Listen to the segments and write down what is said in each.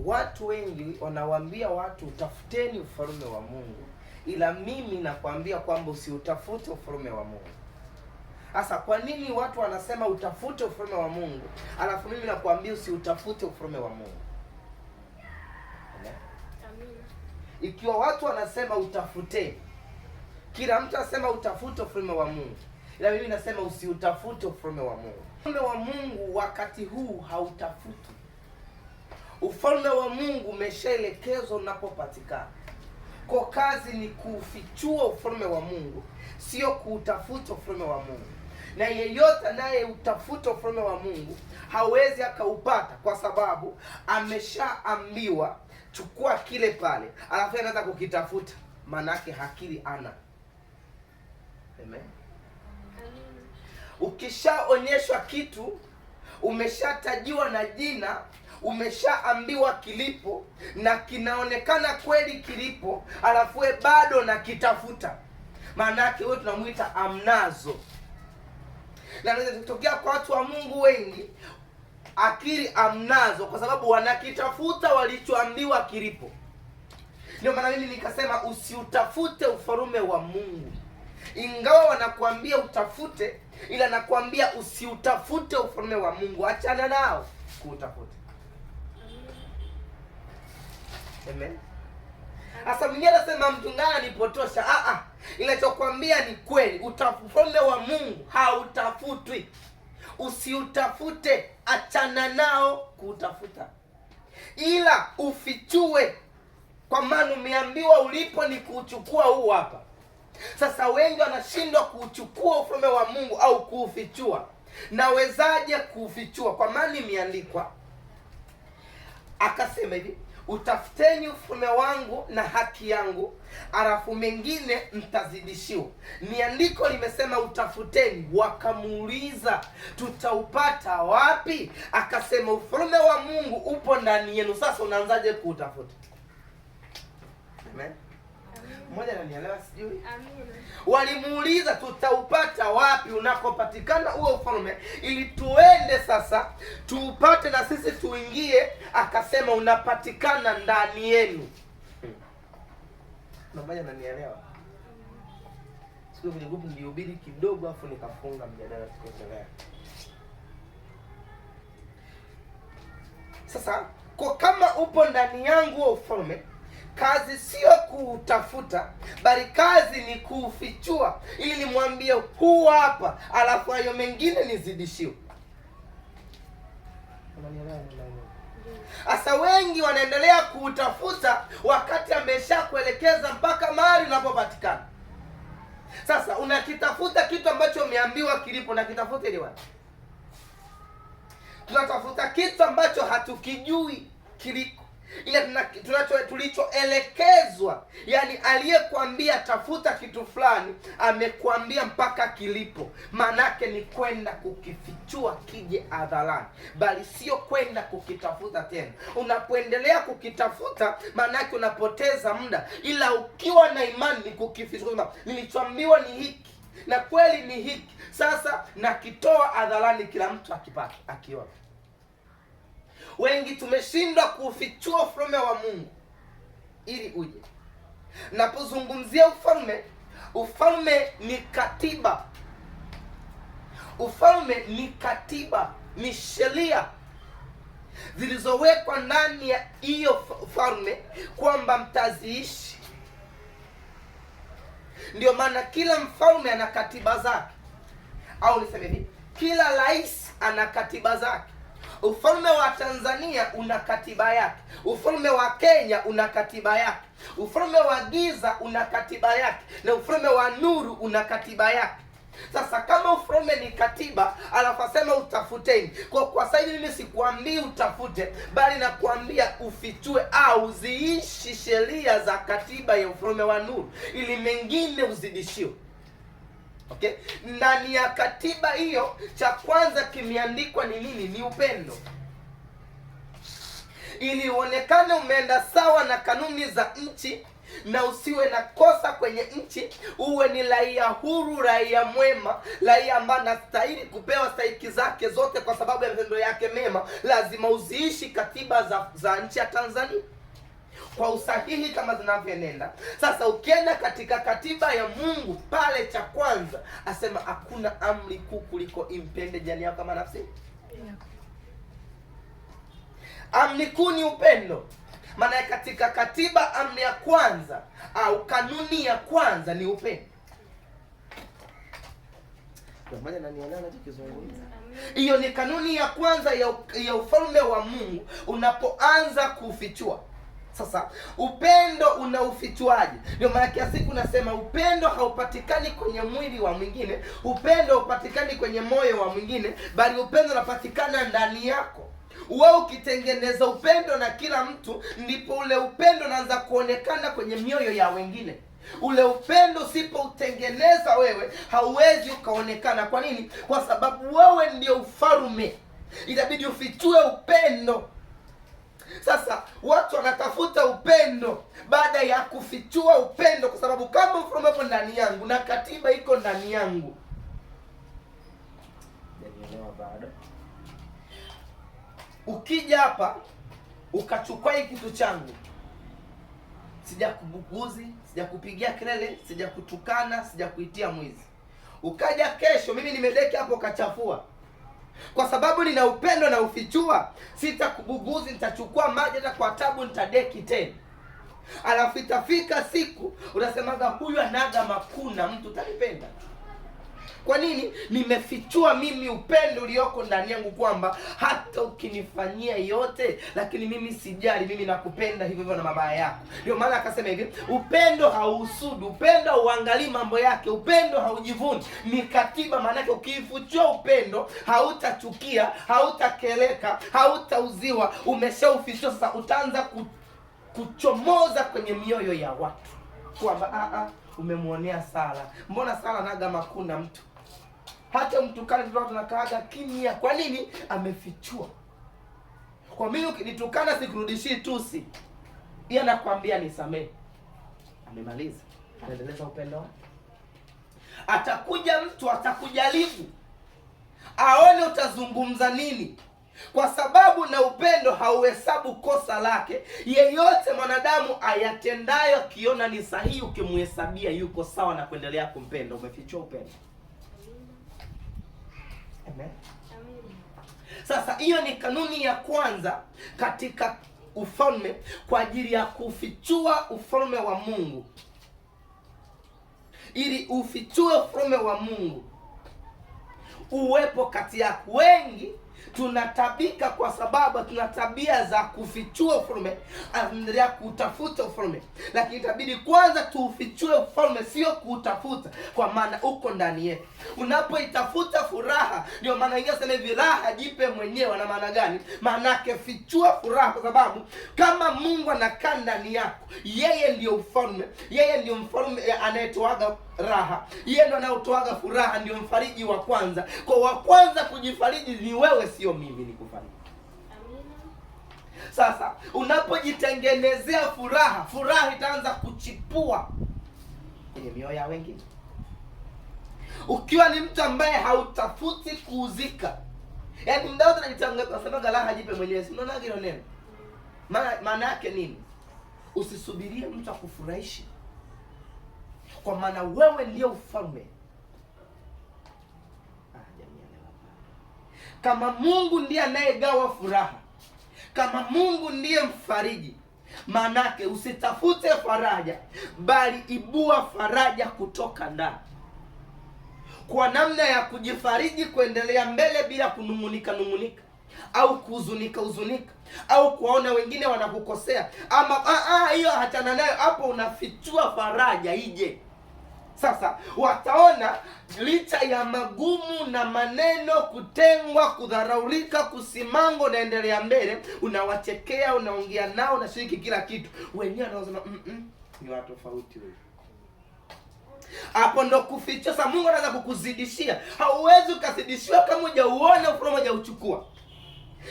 watu wengi wanawaambia watu utafuteni ufalme wa Mungu, ila mimi nakwambia kwamba usiutafute ufalme wa Mungu. Sasa kwa nini watu wanasema utafute ufalme wa Mungu, alafu mimi nakwambia usiutafute ufalme wa Mungu? Amina. Ikiwa watu wanasema utafuteni, kila mtu anasema utafute ufalme wa Mungu, ila mimi nasema usiutafute ufalme wa Mungu. Ufalme wa Mungu wakati huu hautafutwi. Ufalme wa Mungu umeshaelekezwa unapopatikana. Kwa kazi ni kufichua ufalme wa Mungu, sio kuutafuta ufalme wa Mungu. Na yeyote naye utafuta ufalme wa Mungu hawezi akaupata, kwa sababu ameshaambiwa chukua kile pale, alafu anaanza kukitafuta, maana yake hakili ana. Amen. Ukishaonyeshwa kitu, umeshatajiwa na jina, umeshaambiwa kilipo na kinaonekana kweli kilipo, alafu bado na kitafuta, maana yake wewe tunamuita amnazo. Na inaweza kutokea kwa watu wa Mungu wengi akili amnazo, kwa sababu wanakitafuta walichoambiwa kilipo. Ndio maana mimi nikasema usiutafute ufalme wa Mungu. Ingawa wanakuambia utafute, ila nakwambia usiutafute ufalme wa Mungu, achana nao kuutafuta. Amen. Sasa mwingine anasema mchungaji anipotosha. Ila chokwambia ni kweli, ufalme wa Mungu hautafutwi. Usiutafute, achana nao kuutafuta, ila ufichue, kwa maana umeambiwa ulipo ni kuuchukua huu hapa. Sasa wengi wanashindwa kuuchukua ufalme wa Mungu au kuufichua. Nawezaje kuufichua? Kwa maana imeandikwa, akasema hivi, utafuteni ufalme wangu na haki yangu, alafu mengine mtazidishiwa. Ni andiko limesema utafuteni. Wakamuuliza tutaupata wapi? Akasema ufalme wa Mungu upo ndani yenu. Sasa unaanzaje kuutafuta? Amen. Mmoja ananielewa sijui? Amina. Walimuuliza tutaupata wapi unakopatikana huo ufalme, ili tuende sasa tuupate na sisi tuingie. Akasema unapatikana ndani yenu. Mmoja ananielewa? Siku kwenye grupu nilihubiri kidogo afu nikafunga mjadala tukoendelea. Sasa kwa kama upo ndani yangu huo ufalme, kazi sio kuutafuta, bali kazi ni kuufichua, ili mwambie huu hapa, alafu hayo mengine nizidishiwe. Asa wengi wanaendelea kuutafuta wakati ameshakuelekeza mpaka mahali unapopatikana. Sasa unakitafuta kitu ambacho umeambiwa kilipo, na kitafuta ili wapi? Tunatafuta kitu ambacho hatukijui kiliko, ila tulichoelekezwa. Yani aliyekwambia tafuta kitu fulani amekwambia mpaka kilipo, manake ni kwenda kukifichua kije hadharani, bali sio kwenda kukitafuta tena. Unapoendelea kukitafuta, manake unapoteza muda, ila ukiwa na imani ni kukifichua. Nilichoambiwa ni hiki na kweli ni hiki, sasa nakitoa hadharani, kila mtu akipata akiona. Wengi tumeshindwa kufichua ufalme wa Mungu ili uje. Napozungumzia ufalme, ufalme ni katiba. Ufalme ni katiba, ni sheria zilizowekwa ndani ya hiyo ufalme kwamba mtaziishi. Ndio maana kila mfalme ana katiba zake, au niseme hivi, kila rais ana katiba zake. Ufalme wa Tanzania una katiba yake, ufalme wa Kenya una katiba yake, ufalme wa giza una katiba yake, na ufalme wa nuru una katiba yake. Sasa kama ufalme ni katiba, alafu asema utafuteni. Kwa sasa hivi mimi sikuambii utafute, bali nakuambia ufichue au ziishi sheria za katiba ya ufalme wa nuru, ili mengine uzidishiwe. Okay? Ndani ya katiba hiyo, cha kwanza kimeandikwa ni nini? Ni upendo. Ili uonekane umeenda sawa na kanuni za nchi, na usiwe na kosa kwenye nchi, uwe ni raia huru, raia mwema, raia ambaye anastahili kupewa stahiki zake zote kwa sababu ya matendo yake mema, lazima uziishi katiba za nchi ya Tanzania kwa usahihi kama zinavyoenenda. Sasa ukienda katika katiba ya Mungu pale, cha kwanza asema hakuna amri kuu kuliko impende jirani yako kama nafsi. Amri kuu ni upendo. Maana katika katiba amri ya kwanza au kanuni ya kwanza ni upendo. Hiyo ni kanuni ya kwanza ya ufalme wa Mungu unapoanza kufichua. Sasa upendo unaufichuaje? Ndio maana kiasi siku nasema upendo haupatikani kwenye mwili wa mwingine, upendo haupatikani kwenye moyo wa mwingine, bali upendo unapatikana ndani yako. Wewe ukitengeneza upendo na kila mtu, ndipo ule upendo unaanza kuonekana kwenye mioyo ya wengine. Ule upendo usipoutengeneza wewe, hauwezi ukaonekana. Kwa nini? Kwa sababu wewe ndio ufalme, itabidi ufichue upendo. Sasa watu wanatafuta upendo baada ya kufichua upendo, kwa sababu kama ufalme uko ndani yangu na katiba iko ndani yangu. Ukija hapa ukachukua hiki kitu changu, sijakubuguzi, sijakupigia kelele, sijakutukana, sijakuitia mwizi, ukaja kesho mimi nimedeki hapo ukachafua, kwa sababu nina upendo na ufichua, sitakubuguzi, nitachukua maji hata kwa tabu, nitadeki tena. Alafu itafika siku unasemaga huyu anaga makuna, mtu utanipenda. Kwa nini? Nimefichua mimi upendo ulioko ndani yangu, kwamba hata ukinifanyia yote, lakini mimi sijali, mimi nakupenda hivyo hivyo na mabaya yako. Ndio maana akasema hivi, upendo hauhusudu, upendo hauangalii mambo yake, upendo haujivuni. Ni katiba. Maana yake ukifichua upendo, hautachukia, hautakeleka, hautauziwa, umeshaufichua. Sasa utaanza kuchomoza kwenye mioyo ya watu kwamba umemwonea Sala. Mbona Sala naga makuna mtu? Hata mtu kale tunakaaga kimya. Kwa nini? Amefichua. Kwa mimi ukinitukana sikurudishii tusi, yeye anakuambia nisamee, amemaliza, anaendeleza upendo wake. Atakuja mtu atakujaribu aone utazungumza nini, kwa sababu na upendo hauhesabu kosa lake. Yeyote mwanadamu ayatendayo akiona ni sahihi, ukimhesabia yuko sawa na kuendelea kumpenda. Umefichua upendo. Amen. Sasa hiyo ni kanuni ya kwanza katika ufalme, kwa ajili ya kufichua ufalme wa Mungu. Ili ufichue ufalme wa Mungu uwepo kati yako. Wengi tunatabika kwa sababu tuna tabia za kufichua ufalme, anaendelea kutafuta ufalme. Lakini itabidi kwanza tuufichue ufalme, sio kuutafuta, kwa maana uko ndani yetu. Unapoitafuta furaha, ndio maana ingesema hivi, raha jipe mwenyewe. Na maana gani? Maana yake fichua furaha, kwa sababu kama Mungu anakaa ndani yako, yeye ndio ufalme, yeye ndio mfalme anayetoaga raha, yeye ndio anayotoaga furaha, ndio mfariji wa kwanza. Kwa wa kwanza kujifariji ni wewe, sio mimi nikufariji. Amina. Sasa unapojitengenezea furaha, furaha itaanza kuchipua kwenye mioyo ya wengine. Ukiwa ni mtu ambaye hautafuti kuuzika, yaani mdao tunasemaga raha jipe mwenyewe, si unaona hilo neno? Maana yake nini? Usisubirie mtu akufurahishe, kwa maana wewe ndio ufalme. Kama Mungu ndiye anayegawa furaha, kama Mungu ndiye mfariji, manake usitafute faraja, bali ibua faraja kutoka ndani, kwa namna ya kujifariji, kuendelea mbele bila kunung'unika au kuhuzunika au kuona wengine wanakukosea, ama hiyo hachana nayo. Hapo unafichua faraja ije. Sasa wataona licha ya magumu na maneno, kutengwa, kudharaulika, kusimanga, unaendelea mbele, unawachekea, unaongea nao, unashiriki kila kitu. Wenyewe wanasema ni watu tofauti wewe. Hapo ndo kuficha. Sasa Mungu anaanza kukuzidishia. Hauwezi ukazidishiwa kama hujauona ufalme, hujauchukua.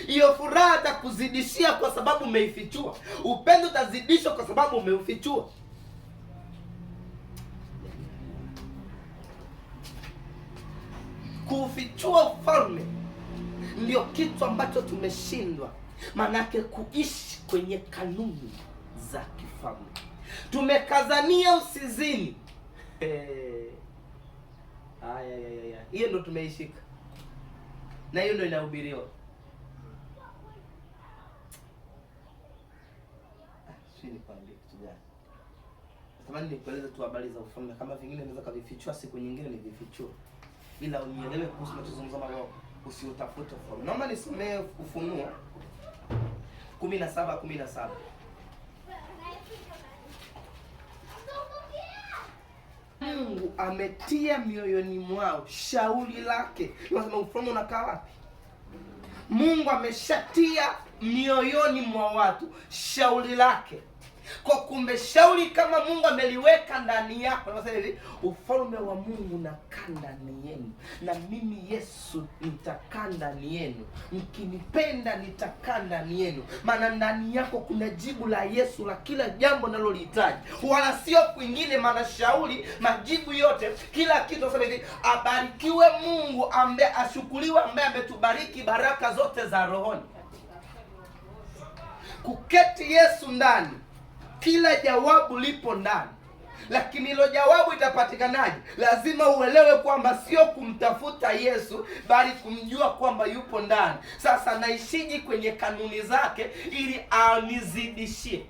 Hiyo furaha atakuzidishia kwa sababu umeifichua. Upendo utazidishwa kwa sababu umeufichua. Kuufichua ufalme ndio kitu ambacho tumeshindwa. Manake kuishi kwenye kanuni za kifalme. Tumekazania usizini. Hiyo ndo tumeishika. Na hiyo ndo inahubiriwa. Natamani nikueleze tu habari za ufalme, kama vingine naweza kavifichua siku nyingine nivifichue. Ila unielewe kuhusu tunachozungumza leo, usiutafute ufalme. Naomba nisomee Ufunuo 17:17. Mungu ametia mioyoni mwao shauri lake. Unasema ufalme unakaa wapi? Mungu ameshatia mioyoni mwa watu shauri lake. Kwa kumbe shauri kama Mungu ameliweka ndani yako, nasema hivi, ufalme wa Mungu unakaa ndani yenu, na mimi Yesu nitakaa ndani yenu, mkinipenda nitakaa ndani yenu. Maana ndani yako kuna jibu la Yesu la kila jambo nalolihitaji, wala sio kwingine. Maana shauri, majibu yote, kila kitu. Nasema hivi, abarikiwe Mungu ambaye ashukuriwe, ambaye ametubariki baraka zote za rohoni. Kuketi Yesu ndani, kila jawabu lipo ndani. Lakini hilo jawabu itapatikanaje? Lazima uelewe kwamba sio kumtafuta Yesu, bali kumjua kwamba yupo ndani. Sasa naishiji kwenye kanuni zake ili anizidishie.